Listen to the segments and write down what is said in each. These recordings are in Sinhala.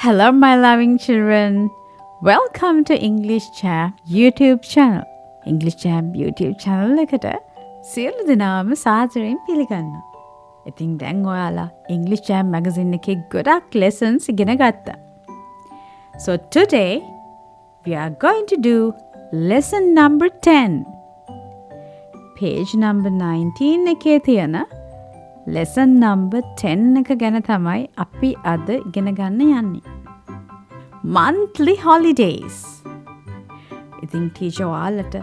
Hello, my loving children. Welcome to English Champ YouTube channel. English Champ YouTube channel එකට සියලු දෙනාම සාදරයෙන් පිළිගන්නවා. ඉතින් දැන් ඔයාලා English Champ magazine එකේ ගොඩක් lessons ඉගෙන ගත්තා. So today we are going to do lesson number 10. Page number 19 එකේ තියෙන lesson number 10 එක ගැන තමයි අපි අද ඉගෙන ගන්න යන්නේ. Monthly holidays. ඉතින් ටීචර් ඔයාලට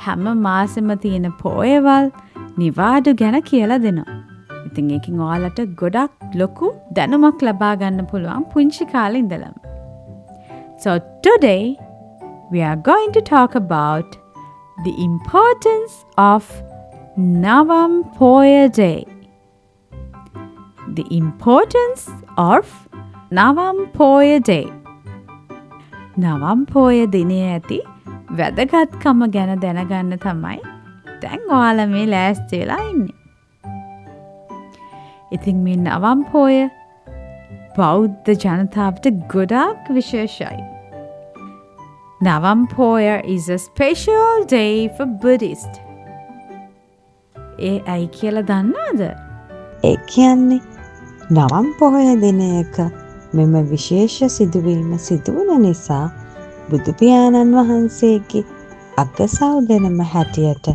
හැම මාසෙම තියෙන පොයවල් නිවාඩු ගැන කියලා දෙනවා. ඉතින් ඒකෙන් ඔයාලට ගොඩක් ලොකු දැනුමක් ලබා ගන්න පුළුවන් පුංචි කාලේ ඉඳලම. So today we are going to talk about the importance of Navam Poya Day. The importance of Navam Poya Day. නවම් පෝය දිනේ ඇති වැදගත්කම ගැන දැනගන්න තමයි දැන් ඔයාලා මේ ලෑස්ති වෙලා ඉන්නේ. ඉතින් මේ නවම් පෝය බෞද්ධ ජනතාවට ගොඩක් විශේෂයි. නවම් පෝය is a special day for Buddhists. ඒ ඇයි කියලා දන්නවද? ඒ කියන්නේ නවම් පොහොය දිනයක මෙම විශේෂ සිදුවීම සිදුවන නිසා බුදුපියාණන් වහන්සේගේ අගසව් දෙනම හැටියට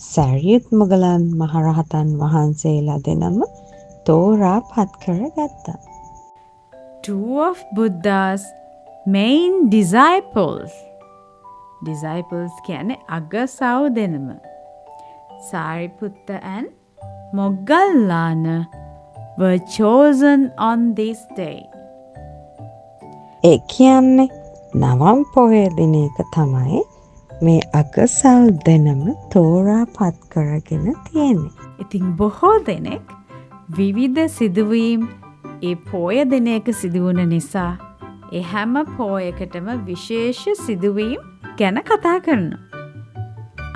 සැරියුත් මුගලන් මහරහතන් වහන්සේලා දෙනම තෝරා පත් කරගත්තා. Two of Buddha's main disciples. Disciples කියන්නේ අගසව් දෙනම. Sariputta and Moggallana were chosen on this day. ඒ කියන්නේ නවම් පොහොය දිනයක තමයි මේ අගසව් දෙනම තෝරා පත් කරගෙන තියෙන්නේ. ඉතින් බොහෝ දෙනෙක් විවිධ සිදුවීම් ඒ පෝය දිනයක සිදුවන නිසා ඒ හැම පෝයකටම විශේෂ සිදුවීම් ගැන කතා කරනවා.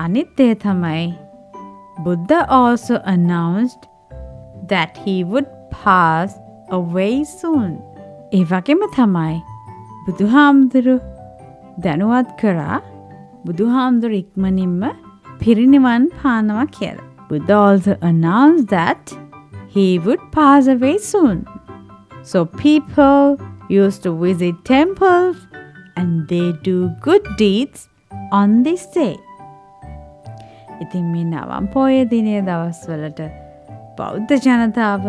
අනිත් දේ තමයි Buddha also announced that he would pass away soon. ඒ වගේම තමයි බුදුහාමුදුරු දැනුවත් කරා බුදුහාමුදුරු ඉක්මනින්ම පිරිනිවන් පානවා කියලා. Buddha also announced that he would pass away soon. So people used to visit temples and they do good deeds on this day. ඉතින් මේ නවම් පෝය දිනේ දවස්වලට බෞද්ධ ජනතාව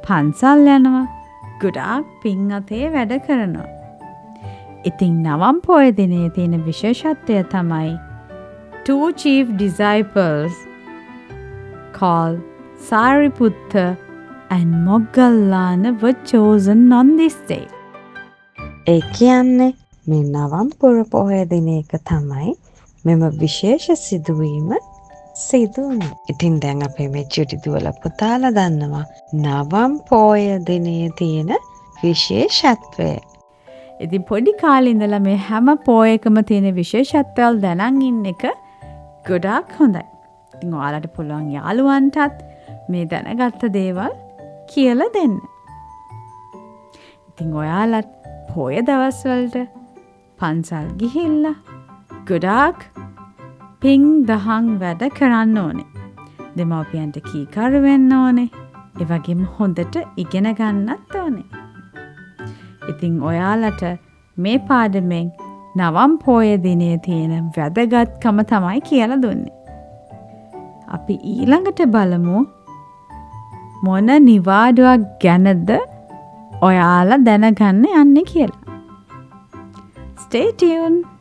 පන්සල් යනවා, ගොඩාක් පින් අතේ වැඩ කරනවා. ඉතින් නවම් පෝය දිනේ තියෙන විශේෂත්වය තමයි two chief disciples called Sariputta and Moggallana were chosen on this day. ඒ කියන්නේ මේ නවම් පුර පොහොය දිනයක තමයි මෙම විශේෂ සිදුවීම සිදුවන. ඉතින් දැන් අපේ මේ චුටි දුවල පුතාලා දන්නවා නවම් පෝය දිනේ තියෙන විශේෂත්වය. ඉතින් පොඩි කාලේ ඉඳලා මේ හැම පෝයකම තියෙන විශේෂත්වයල් දැනන් ඉන්න එක ගොඩාක් හොඳයි. ඉතින් ඔයාලට පුළුවන් යාළුවන්ටත් මේ දැනගත්ත දේවල් කියලා දෙන්න. ඉතින් ඔයාලත් පෝය දවස්වලට පන්සල් ගිහිල්ලා ගොඩාක් පින් දහම් වැඩ කරන්න ඕනේ. දෙමව්පියන්ට කීකරු වෙන්න ඕනේ. ඒ වගේම හොඳට ඉගෙන ගන්නත් ඕනේ. ඉතින් ඔයාලට මේ පාඩමෙන් නවම් පෝය දිනේ තියෙන වැදගත්කම තමයි කියලා දුන්නේ. අපි ඊළඟට බලමු මොන නිවාඩුවක් ගැනද ඔයාලා දැනගන්න යන්නේ කියලා. Stay tuned.